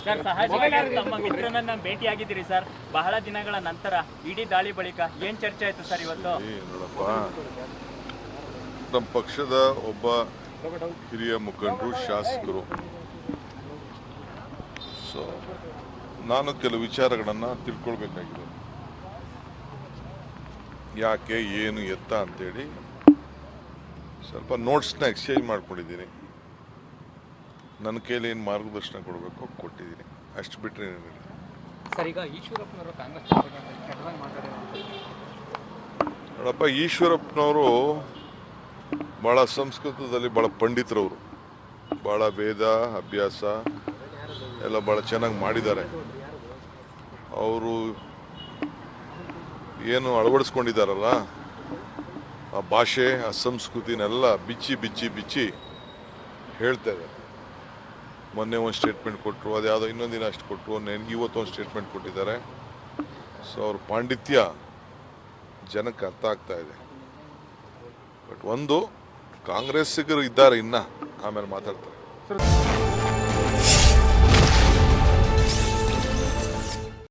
Sir ಸಹಜವಾಗಿ ತಮ್ಮ ಮಿತ್ರನನ್ನ ಭೇಟಿಯಾಗಿದ್ದೀರಿ sir, ಬಹಳ ದಿನಗಳ ನಂತರ ಇಡೀ ದಾಳಿ ಬಳಿಕ ಏನ್ ಚರ್ಚೆ ಆಯ್ತು ಸರ್ ಇವತ್ತು? ನೋಡಪ್ಪ, ನಮ್ಮ ಪಕ್ಷದ ಒಬ್ಬ ಹಿರಿಯ ಮುಖಂಡರು, ಶಾಸಕರು. ಸೊ ನಾನು ಕೆಲವು ವಿಚಾರಗಳನ್ನು ತಿಳ್ಕೊಳ್ಬೇಕಾಗಿದೆ, ಯಾಕೆ ಏನು ಎತ್ತ ಅಂತೇಳಿ ಸ್ವಲ್ಪ ನೋಟ್ಸ್ನ ಎಕ್ಸ್ಚೇಂಜ್ ಮಾಡ್ಕೊಂಡಿದ್ದೀನಿ. ನನ್ನ ಕೈಲಿ ಏನು ಮಾರ್ಗದರ್ಶನ ಕೊಡಬೇಕು ಕೊಟ್ಟಿದ್ದೀನಿ, ಅಷ್ಟು ಬಿಟ್ಟರೆ ಏನಿಲ್ಲ. ಸರ್, ಈಗ ಈಶ್ವರಪ್ಪನವರು ಕಾಂಗ್ರೆಸ್ ನೋಡಪ್ಪ, ಈಶ್ವರಪ್ಪನವರು ಭಾಳ ಸಂಸ್ಕೃತದಲ್ಲಿ ಭಾಳ ಪಂಡಿತರವರು, ಭಾಳ ವೇದ ಅಭ್ಯಾಸ ಎಲ್ಲ ಭಾಳ ಚೆನ್ನಾಗಿ ಮಾಡಿದ್ದಾರೆ. ಅವರು ಏನು ಅಳವಡಿಸ್ಕೊಂಡಿದ್ದಾರಲ್ಲ, ಆ ಭಾಷೆ, ಆ ಸಂಸ್ಕೃತಿನೆಲ್ಲ ಬಿಚ್ಚಿ ಬಿಚ್ಚಿ ಬಿಚ್ಚಿ ಹೇಳ್ತಾ ಇದ್ದಾರೆ. ಮೊನ್ನೆ ಒಂದು ಸ್ಟೇಟ್ಮೆಂಟ್ ಕೊಟ್ಟರು, ಅದು ಯಾವುದೋ ಇನ್ನೊಂದಿನ ಅಷ್ಟು ಕೊಟ್ಟರು, ಇವತ್ತೊಂದು ಸ್ಟೇಟ್ಮೆಂಟ್ ಕೊಟ್ಟಿದ್ದಾರೆ. ಸೊ ಅವ್ರ ಪಾಂಡಿತ್ಯ ಜನಕ್ಕೆ ಅರ್ಥ ಆಗ್ತಾ ಇದೆ. ಬಟ್ ಒಂದು ಕಾಂಗ್ರೆಸ್ಸಿಗರು ಇದ್ದಾರೆ, ಇನ್ನು ಆಮೇಲೆ ಮಾತಾಡ್ತಾರೆ.